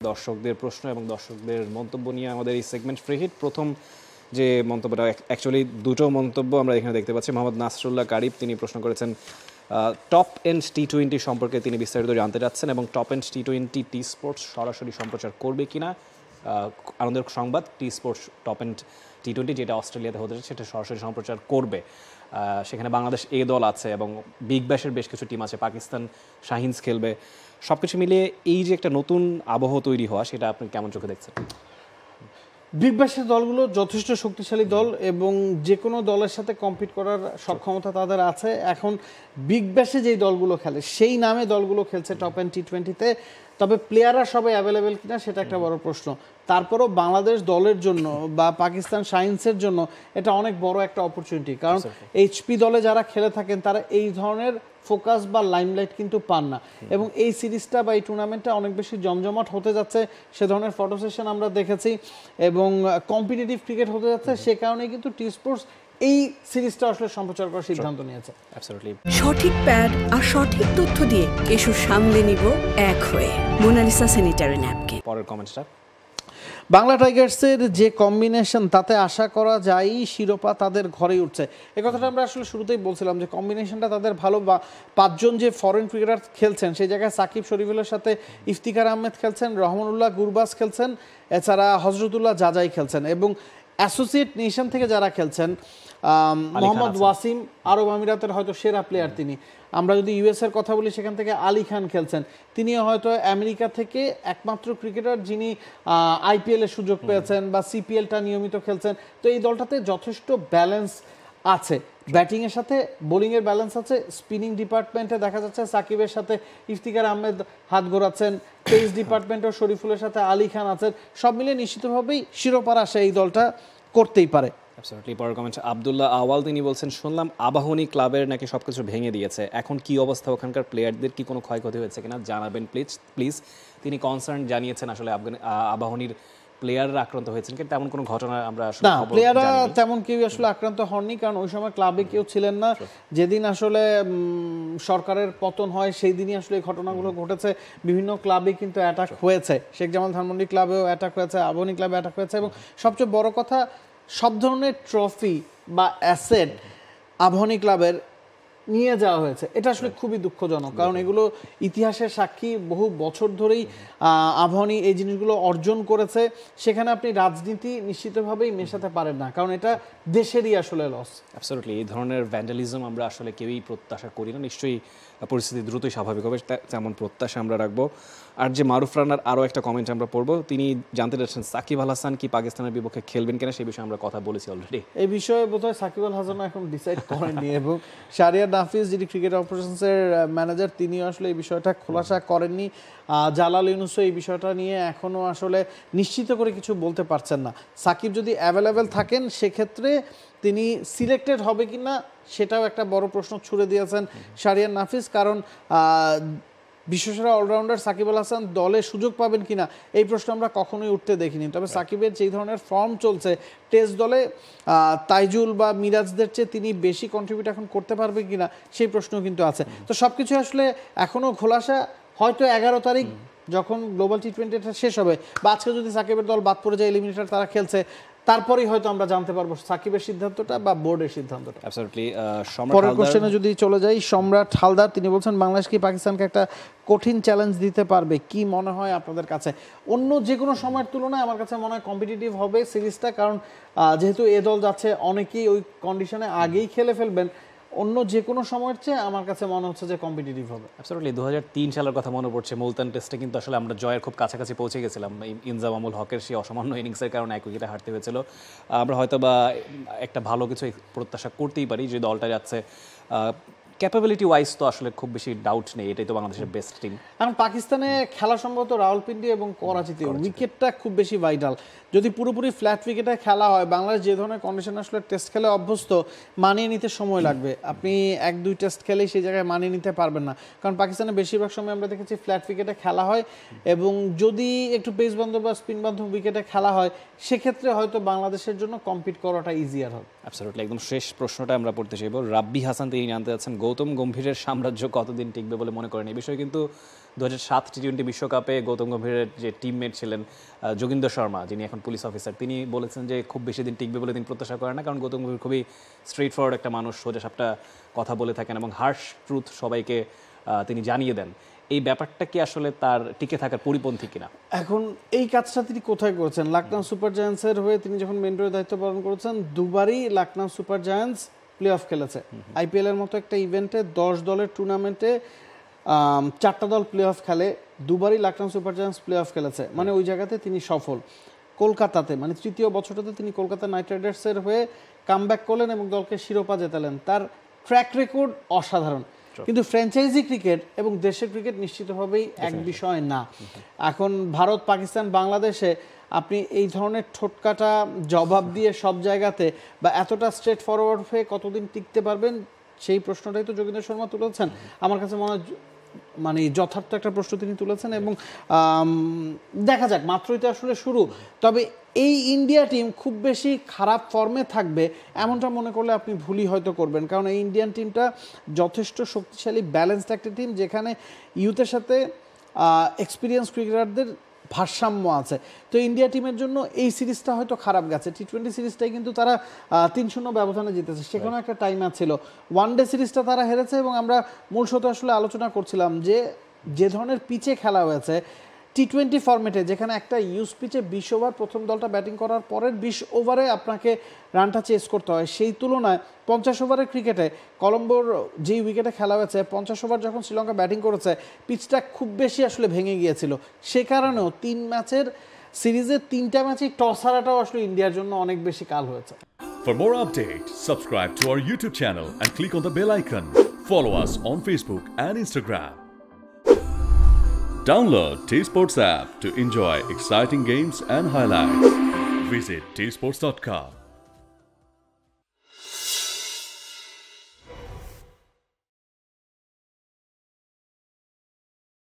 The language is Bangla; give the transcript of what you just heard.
দর্শকদের প্রশ্ন এবং দর্শকদের মন্তব্য নিয়ে আমাদের এই সেগমেন্ট ফ্রি হিট। প্রথম যে মন্তব্যটা, অ্যাকচুয়ালি দুটো মন্তব্য আমরা এখানে দেখতে পাচ্ছি। মোহাম্মদ নাসরুল্লাহ কারিব তিনি প্রশ্ন করেছেন টপ এন্ড টি20 সম্পর্কে তিনি বিস্তারিত জানতে চাচ্ছেন এবং টপ এন্ড টি20 টি স্পোর্টস সরাসরি সম্প্রচার করবে কিনা। আনন্দের সংবাদ, টি স্পোর্টস টপ এন্ড টি20 যেটা অস্ট্রেলিয়াতে হতে সেটা সরাসরি সম্প্রচার করবে। সেখানে বাংলাদেশ এ দল আছে এবং বিগ ব্যাশের বেশ কিছু টিম আছে, পাকিস্তান শাহিনস খেলবে। সব কিছু মিলিয়ে এই যে একটা নতুন আবহ তৈরি হওয়া, সেটা আপনি কেমন চোখে দেখছেন? বিগ ব্যাশের দলগুলো যথেষ্ট শক্তিশালী দল এবং যে কোনো দলের সাথে কম্পিট করার সক্ষমতা তাদের আছে। এখন বিগ ব্যাশে যেই দলগুলো খেলে সেই নামে দলগুলো খেলছে টপ এন্ড টি20-তে, তবে প্লেয়াররা সবাই অ্যাভেলেবেল কিনা সেটা একটা বড় প্রশ্ন। তারপরও বাংলাদেশ দলের জন্য বা পাকিস্তান শাহিনসের জন্য এটা অনেক বড় একটা অপরচুনিটি, কারণ এইচপি দলে যারা খেলে থাকেন তারা এই ধরনের ফোকাস বা লাইমলাইট কিন্তু পান না। এবং এই সিরিজটা বা এই টুর্নামেন্টটা অনেক বেশি জমজমাট হতে যাচ্ছে, সে ধরনের ফটো সেশন আমরা দেখেছি এবং কম্পিটিটিভ ক্রিকেট হতে যাচ্ছে। সে কারণেই কিন্তু টি স্পোর্টস এই সিরিজটা আসলে সম্প্রচার করার সিদ্ধান্ত নিয়েছে। সঠিক প্যাড আর সঠিক তথ্য দিয়ে কেশু সামলে নিব এক হয়ে। Monalisa sanitary napkin. পরের কমেন্টসটা, বাংলা টাইগার্সের যে কম্বিনেশন তাতে আশা করা যায় শিরোপা তাদের ঘরেই উঠছে। এই কথাটা আমরা আসলে শুরুতেই বলছিলাম যে কম্বিনেশনটা তাদের ভালো। বা 5 জন যে ফরেন ক্রিকেটার খেলছেন সেই জায়গায় সাকিব শরীফুলের সাথে ইফতিখার আহমেদ খেলছেন, রহমানুল্লাহ গুরবাজ খেলছেন, এছাড়া হজরতুল্লাহ জাজাই খেলছেন এবং অ্যাসোসিয়েট নেশন থেকে যারা খেলছেন মোহাম্মদ ওয়াসিম, আরব আমিরাতের হয়তো সেরা প্লেয়ার তিনি। আমরা যদি ইউএসের কথা বলি সেখান থেকে আলী খান খেলছেন, তিনি হয়তো আমেরিকা থেকে একমাত্র ক্রিকেটার যিনি আইপিএলের সুযোগ পেয়েছেন বা সিপিএলটা নিয়মিত খেলছেন। তো এই দলটাতে যথেষ্ট ব্যালেন্স আছে, ব্যাটিংয়ের সাথে বোলিংয়ের ব্যালেন্স আছে। স্পিনিং ডিপার্টমেন্টে দেখা যাচ্ছে সাকিবের সাথে ইফতিখার আহমেদ হাত ঘোরাচ্ছেন, পেস ডিপার্টমেন্টও শরীফুলের সাথে আলী খান আছেন। সব মিলিয়ে নিশ্চিতভাবেই শিরোপার আশা এই দলটা করতেই পারে। পরের কমেন্ট আব্দুল্লাহ আওয়াল তিনি বলছেন শুনলাম আবাহনী ক্লাবের নাকি সবকিছু ভেঙে দিয়েছে, এখন কি অবস্থা, ওখানকার প্লেয়ারদের কি কোনো ক্ষয়ক্ষতি হয়েছে কিনা জানাবেন প্লিজ। তিনি কনসার্ন জানিয়েছেন আসলে আবাহনীর প্লেয়াররা আক্রান্ত হয়েছেন, কিন্তু তেমন কোনো ঘটনা আমরা আসলে না, প্লেয়াররা তেমন কেউ আসলে আক্রান্ত হননি, কারণ ওই সময় ক্লাবে কেউ ছিলেন না। যেদিন আসলে সরকারের পতন হয় সেই দিনই আসলে এই ঘটনাগুলো ঘটেছে। বিভিন্ন ক্লাবে কিন্তু অ্যাটাক হয়েছে, শেখ জামাল ধানমন্ডি ক্লাবেও অ্যাটাক হয়েছে, আবাহনী ক্লাবে অ্যাটাক হয়েছে এবং সবচেয়ে বড় কথা সব ধরনের ট্রফি বা অ্যাসেট আবাহনী ক্লাবের নিয়ে যাওয়া হয়েছে। এটা আসলে খুবই দুঃখজনক, কারণ এগুলো ইতিহাসের সাক্ষী। বহু বছর ধরেই আবাহনী এই জিনিসগুলো অর্জন করেছে। সেখানে আপনি রাজনীতি নিশ্চিতভাবেই মেশাতে পারেন না, কারণ এটা দেশেরই আসলে লস। অ্যাবসলিউটলি এই ধরনের ভ্যান্ডালিজম আমরা আসলে কেউই প্রত্যাশা করি না। নিশ্চয়ই পরিস্থিতি দ্রুতই স্বাভাবিক হবে, তেমন প্রত্যাশা আমরা রাখবো। আর যে মারুফ রানার আরও একটা কমেন্ট আমরা পড়বো, তিনি জানতে চাচ্ছেন সাকিব আল হাসান কি পাকিস্তানের বিপক্ষে খেলবেন কিনা, সেই বিষয়ে আমরা কথা বলেছি অলরেডি। এই বিষয়ে বোধহয় সাকিব আল হাসান এখন ডিসাইড করেননি এবং শাহরিয়ার নাফিস যিনি ক্রিকেট অপারেশনসের ম্যানেজার তিনিও আসলে এই বিষয়টা খোলাসা করেননি। জালাল ইউনুসও এই বিষয়টা নিয়ে এখনও আসলে নিশ্চিত করে কিছু বলতে পারছেন না। সাকিব যদি অ্যাভেলেবেল থাকেন সেক্ষেত্রে তিনি সিলেক্টেড হবে কি না সেটাও একটা বড় প্রশ্ন ছুড়ে দিয়েছেন শাহরিয়ার নাফিস, কারণ বিশ্বসেরা অলরাউন্ডার সাকিব আল হাসান দলে সুযোগ পাবেন কিনা এই প্রশ্ন আমরা কখনোই উঠতে দেখিনি। তবে সাকিবের যেই ধরনের ফর্ম চলছে টেস্ট দলে তাইজুল বা মিরাজদের চেয়ে তিনি বেশি কন্ট্রিবিউট এখন করতে পারবে কিনা সেই প্রশ্ন কিন্তু আছে। তো সবকিছু আসলে এখনও খোলাসা। হয়তো 11 তারিখ যখন গ্লোবাল টি20টা শেষ হবে বা আজকে যদি সাকিবের দল বাদ পড়ে যায়, এলিমিনেটর তারা খেলছে, তারপরেই হয়তো আমরা জানতে পারবো সাকিবের সিদ্ধান্তটা বা বোর্ডের সিদ্ধান্তটা। পরের কোশ্চেনে যদি চলে যাই, সম্রাট হালদার তিনি বলছেন বাংলাদেশ কি পাকিস্তানকে একটা কঠিন চ্যালেঞ্জ দিতে পারবে, কি মনে হয় আপনাদের কাছে? অন্য যে কোনো সময়ের তুলনায় আমার কাছে মনে হয় কম্পিটিটিভ হবে সিরিজটা, কারণ যেহেতু এ দল যাচ্ছে অনেকেই ওই কন্ডিশনে আগেই খেলে ফেলবেন। অন্য যে কোনো সময়ের চেয়ে আমার কাছে মনে হচ্ছে যে কম্পিটিটিভ হবে। অ্যাবসলিউটলি 2003 সালের কথা মনে পড়ছে, মুলতান টেস্টে কিন্তু আসলে আমরা জয়ের খুব কাছাকাছি পৌঁছে গেছিলাম। ইনজামামুল হকের সেই অসামান্য ইনিংসের কারণে 1 উইকেটে হারতে হয়েছিল। আমরা হয়তো বা একটা ভালো কিছু প্রত্যাশা করতেই পারি যে দলটা যাচ্ছে। ক্যাপাবিলিটি ওয়াইজ তো আসলে খুব বেশি ডাউট নেই, এটাই তো বাংলাদেশের বেস্ট টিম। এখন পাকিস্তানে খেলা সম্ভবত রাওয়ালপিন্ডি এবং করাচিতে উইকেটটা খুব বেশি ভাইটাল। যদি পুরোপুরি ফ্ল্যাট উইকেটে খেলা হয়, বাংলাদেশ যে ধরনের কন্ডিশন আসলে টেস্ট খেলে অভ্যস্ত, মানিয়ে নিতে সময় লাগবে। আপনি 1-2 টেস্ট খেলেই সেই জায়গায় মানিয়ে নিতে পারবেন না, কারণ পাকিস্তানে বেশিরভাগ সময় আমরা দেখেছি ফ্ল্যাট উইকেটে খেলা হয় এবং যদি একটু পেস বান্ধব বা স্পিন বান্ধব উইকেটে খেলা হয় সেক্ষেত্রে হয়তো বাংলাদেশের জন্য কম্পিট করাটা ইজিয়ার হবে। অ্যাবসলিউটলি। একদম শেষ প্রশ্নটা আমরা পড়তে চাইব, রাব্বি হাসান তিনি জানতে চাচ্ছেন গৌতম গম্ভীরের সাম্রাজ্য কতদিন টিকবে বলে মনে করেন? এই বিষয়ে কিন্তু 2007 টি20 বিশ্বকাপে গৌতম গম্ভীরের যে টিমমেট ছিলেন যোগিন্দর শর্মা, যিনি এখন পুলিশ অফিসার, তিনি বলেছেন যে খুব বেশি দিন টিকবে বলে তিনি প্রত্যাশা করেন না, কারণ গৌতম গম্ভীর খুবই স্ট্রেট ফরওয়ার্ড একটা মানুষ, সোজা সাপটা কথা বলে থাকেন এবং হার্শ ট্রুথ সবাইকে তিনি জানিয়ে দেন। এই ব্যাপারটা কি আসলে তার টিকে থাকার পরিপন্থী কিনা? এখন এই কাজটা তিনি কোথায় করেছেন? লখনউ সুপার জায়ান্টসের হয়ে তিনি যখন মেন্টরের দায়িত্ব পালন করেছেন, দুবারই Lucknow super giants play of খেলেছে। আইপিএল এর মতো একটা ইভেন্টে 10 দলের টুর্নামেন্টে 4টা দল প্লে অফ খেলে, দুবারই Lucknow super giants play of খেলেছে, মানে ওই জায়গাতে তিনি সফল। কলকাতাতে মানে তৃতীয় বছরটাতে তিনি কলকাতা নাইট রাইডার্সের হয়ে কামব্যাক করলেন এবং দলকে শিরোপা জেতালেন। তার ট্র্যাক রেকর্ড অসাধারণ, কিন্তু ফ্র্যাঞ্চাইজি ক্রিকেট এবং দেশের ক্রিকেট নিশ্চিতভাবেই এক বিষয় না। এখন ভারত, পাকিস্তান, বাংলাদেশে আপনি এই ধরনের ঠোটকাটা জবাব দিয়ে সব জায়গাতে বা এতটা স্ট্রেট ফরওয়ার্ড হয়ে কতদিন টিকতে পারবেন, সেই প্রশ্নটাই তো যোগেন্দ্র শর্মা তুলেছেন। আমার কাছে মনে হয় মানে যথার্থ একটা প্রশ্ন তিনি তুলেছেন এবং দেখা যাক, মাত্রই তো আসলে শুরু। তবে এই ইন্ডিয়া টিম খুব বেশি খারাপ ফর্মে থাকবে এমনটা মনে করলে আপনি ভুলই হয়তো করবেন, কারণ এই ইন্ডিয়ান টিমটা যথেষ্ট শক্তিশালী, ব্যালেন্সড একটা টিম, যেখানে ইউথের সাথে এক্সপিরিয়েন্স ক্রিকেটারদের ভারসাম্য আছে। তো ইন্ডিয়া টিমের জন্য এই সিরিজটা হয়তো খারাপ গেছে। টি20 সিরিজটাই কিন্তু তারা 3-0 ব্যবধানে জিতেছে, সেখানেও একটা টাইম ছিল। ওয়ানডে সিরিজটা তারা হেরেছে এবং আমরা মূল সাথে আসলে আলোচনা করছিলাম যে ধরনের পিচে খেলা হয়েছে টি20 ফরম্যাটে, যেখানে একটা ইউজ পিচে 20 ওভার প্রথম দলটা ব্যাটিং করার পরের 20 ওভারে আপনাকে রানটা চেস করতে হয়, সেই তুলনায় 50 ওভারের ক্রিকেটে কলম্বোর যেই উইকেটে খেলা হয়েছে 50 ওভার যখন শ্রীলঙ্কা ব্যাটিং করেছে, পিচটা খুব বেশি আসলে ভেঙে গিয়েছিল। সে কারণেও 3 ম্যাচের সিরিজে 3টা ম্যাচেই টস হারাটাও আসলে ইন্ডিয়ার জন্য অনেক বেশি কাল হয়েছে। For more updates, subscribe to our YouTube channel and click on the bell icon. Follow us on Facebook and Instagram. Download T-Sports app to enjoy exciting games and highlights. Visit tsports.com.